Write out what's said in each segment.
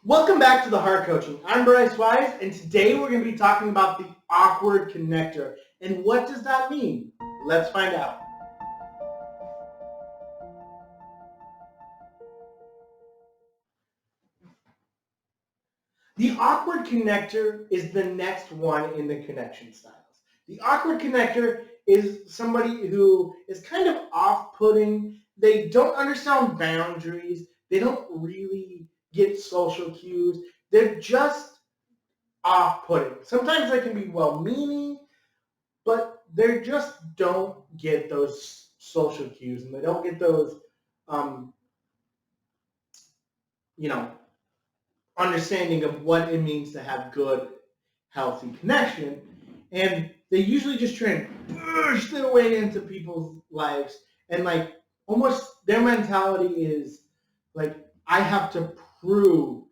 Welcome back to the Heart Coaching. I'm Bryce Wise, and today we're going to be talking about the awkward connector. And what does that mean? Let's find out. The awkward connector is the next one in the connection styles. The awkward connector is somebody who is kind of off-putting. They don't understand boundaries. They don't really get social cues. They're just off-putting. Sometimes they can be well-meaning, but they just don't get those social cues, and they don't get those, um, you know, understanding of what it means to have good, healthy connection. And they usually just try and push their way into people's lives, and like almost their mentality is like, I have to prove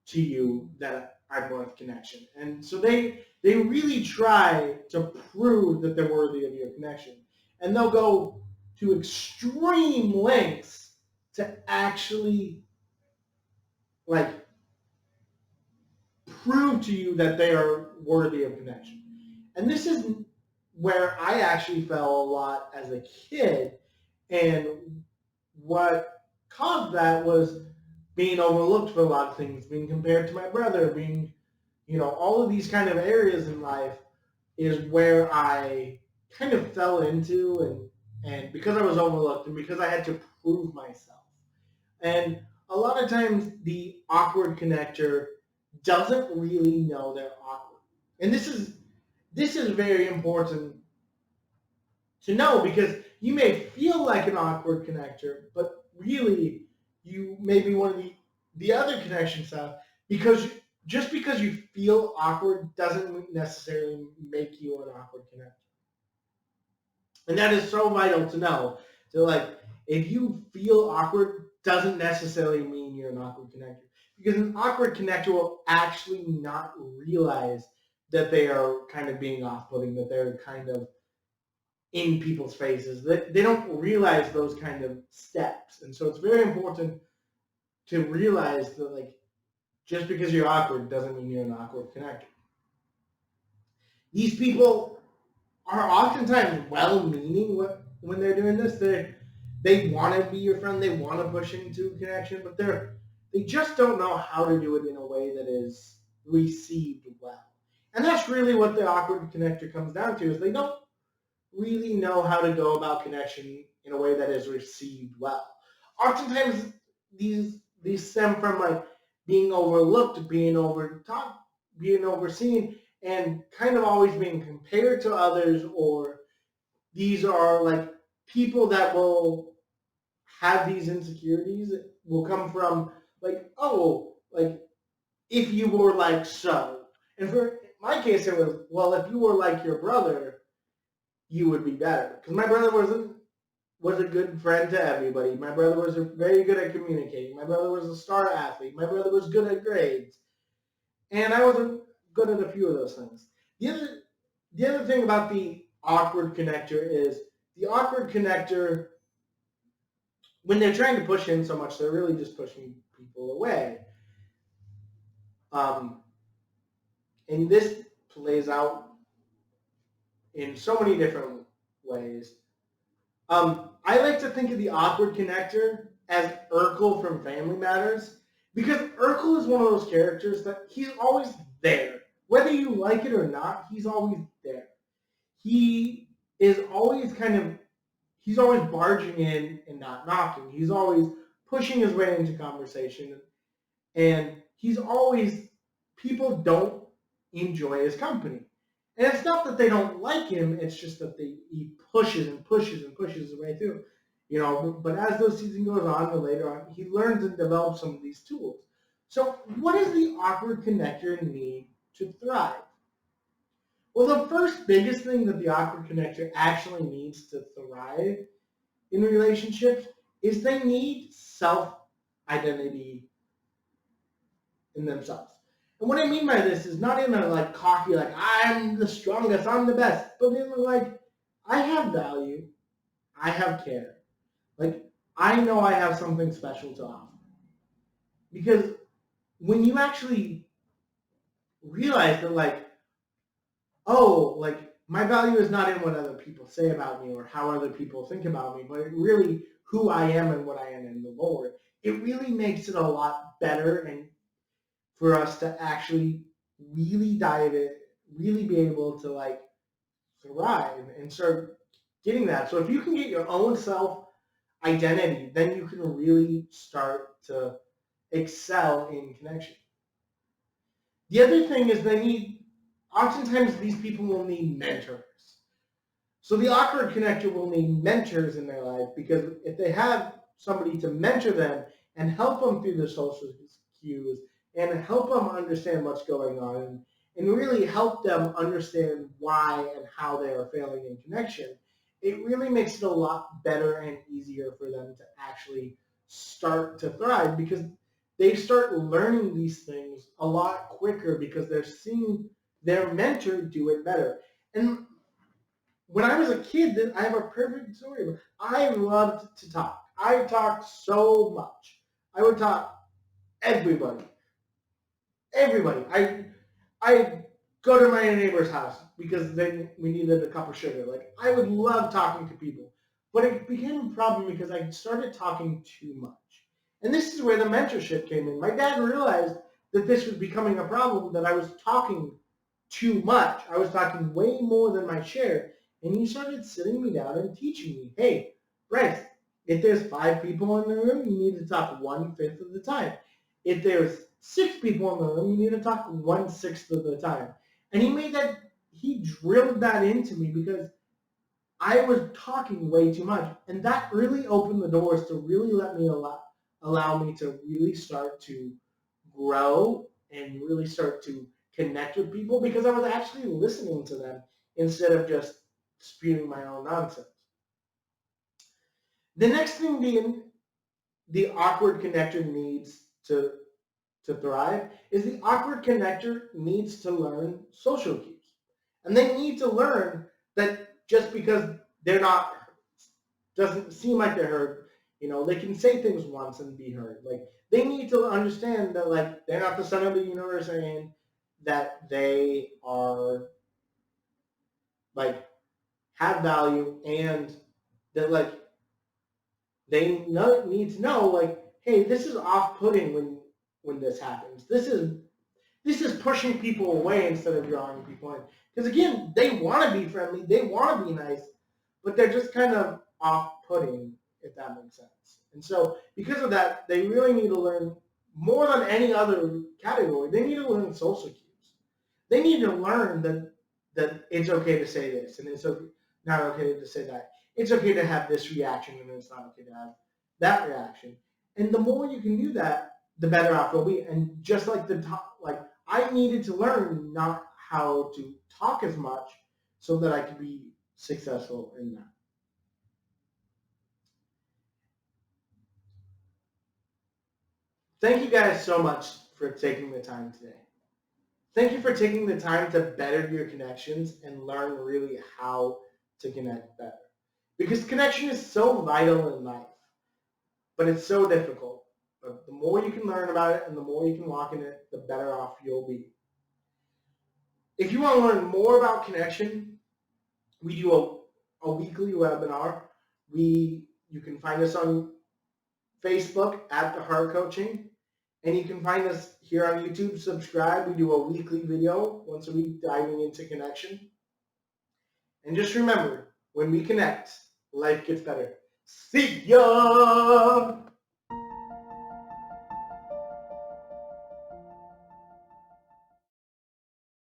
to you that I'm worth connection. And so they really try to prove that they're worthy of your connection. And they'll go to extreme lengths to actually like prove to you that they are worthy of connection. And this is where I actually fell a lot as a kid. And what caused that was being overlooked for a lot of things, being compared to my brother, being, all of these kind of areas in life is where I kind of fell into, and because I was overlooked and because I had to prove myself. And a lot of times the awkward connector doesn't really know they're awkward. And this is very important to know, because you may feel like an awkward connector, but really you may be one of the other connection style, because just because you feel awkward doesn't necessarily make you an awkward connector. And that is so vital to know. So like, if you feel awkward doesn't necessarily mean you're an awkward connector. Because an awkward connector will actually not realize that they are kind of being off-putting, that they're kind of in people's faces. They don't realize those kind of steps. And so it's very important to realize that, like, just because you're awkward doesn't mean you're an awkward connector. These people are oftentimes well-meaning when they're doing this. They want to be your friend. They want to push into a connection, but they just don't know how to do it in a way that is received well. And that's really what the awkward connector comes down to, is they don't really know how to go about connection in a way that is received well. Oftentimes, these stem from like being overlooked, being overtalked, being overseen, and kind of always being compared to others. Or these are like people that will have these insecurities will come from like, oh, like, if you were like so. And for my case, it was, well, if you were like your brother, you would be better. Because my brother was a good friend to everybody. My brother was very good at communicating. My brother was a star athlete. My brother was good at grades. And I wasn't good at a few of those things. The other thing about the awkward connector is the awkward connector, when they're trying to push in so much, they're really just pushing people away. Um, and this plays out in so many different ways. I like to think of the awkward connector as Urkel from Family Matters, because Urkel is one of those characters that he's always there. Whether you like it or not, he's always there. He is always he's always barging in and not knocking. He's always pushing his way into conversation, and he's always, people don't enjoy his company. And it's not that they don't like him, it's just that he pushes and pushes and pushes his way through. But as the season goes on, or later on, he learns and develops some of these tools. So what does the awkward connector need to thrive? Well, the first biggest thing that the awkward connector actually needs to thrive in relationships is they need self-identity in themselves. And what I mean by this is not in a like cocky, like, I'm the strongest, I'm the best, but in like, I have value, I have care. Like, I know I have something special to offer. Because when you actually realize that, like, oh, like, my value is not in what other people say about me or how other people think about me, but really who I am and what I am in the Lord, it really makes it a lot better and for us to actually really dive in, really be able to, like, thrive and start getting that. So if you can get your own self identity, then you can really start to excel in connection. The other thing is oftentimes these people will need mentors. So the awkward connector will need mentors in their life, because if they have somebody to mentor them and help them through the social cues and help them understand what's going on and really help them understand why and how they are failing in connection, it really makes it a lot better and easier for them to actually start to thrive, because they start learning these things a lot quicker because they're seeing their mentor do it better. And when I was a kid, I have a perfect story. I loved to talk. I talked so much. I would talk everybody. Everybody. I go to my neighbor's house because then we needed a cup of sugar. Like, I would love talking to people. But it became a problem because I started talking too much. And this is where the mentorship came in. My dad realized that this was becoming a problem, that I was talking too much. I was talking way more than my share. And he started sitting me down and teaching me, hey, Bryce, if there's 5 people in the room, you need to talk 1/5 of the time. If there's 6 people in the room, you need to talk 1/6 of the time. And he drilled that into me because I was talking way too much. And that really opened the doors to really allow me to really start to grow and really start to connect with people, because I was actually listening to them instead of just spewing my own nonsense. The next thing being the awkward connector needs to thrive is the awkward connector needs to learn social cues. And they need to learn that just because they're not, doesn't seem like they're heard, they can say things once and be heard. Like, they need to understand that, like, they're not the center of the universe, and that they are, like, have value, and that, like, they need to know, like, hey, this is off-putting when this happens. This is pushing people away instead of drawing people in. Because again, they want to be friendly, they want to be nice, but they're just kind of off-putting, if that makes sense. And so because of that, they really need to learn, more than any other category, they need to learn social cues. They need to learn that it's okay to say this, and it's okay, not okay to say that. It's okay to have this reaction, and it's not okay to have that reaction. And the more you can do that, the better off you'll be. And just like I needed to learn not how to talk as much so that I could be successful in that. Thank you guys so much for taking the time today. Thank you for taking the time to better your connections and learn really how to connect better. Because connection is so vital in life, but it's so difficult. But the more you can learn about it and the more you can walk in it, the better off you'll be. If you want to learn more about connection, we do a weekly webinar. You can find us on Facebook at The Heart Coaching, and you can find us here on YouTube. Subscribe. We do a weekly video once a week diving into connection. And just remember, when we connect, life gets better. See ya!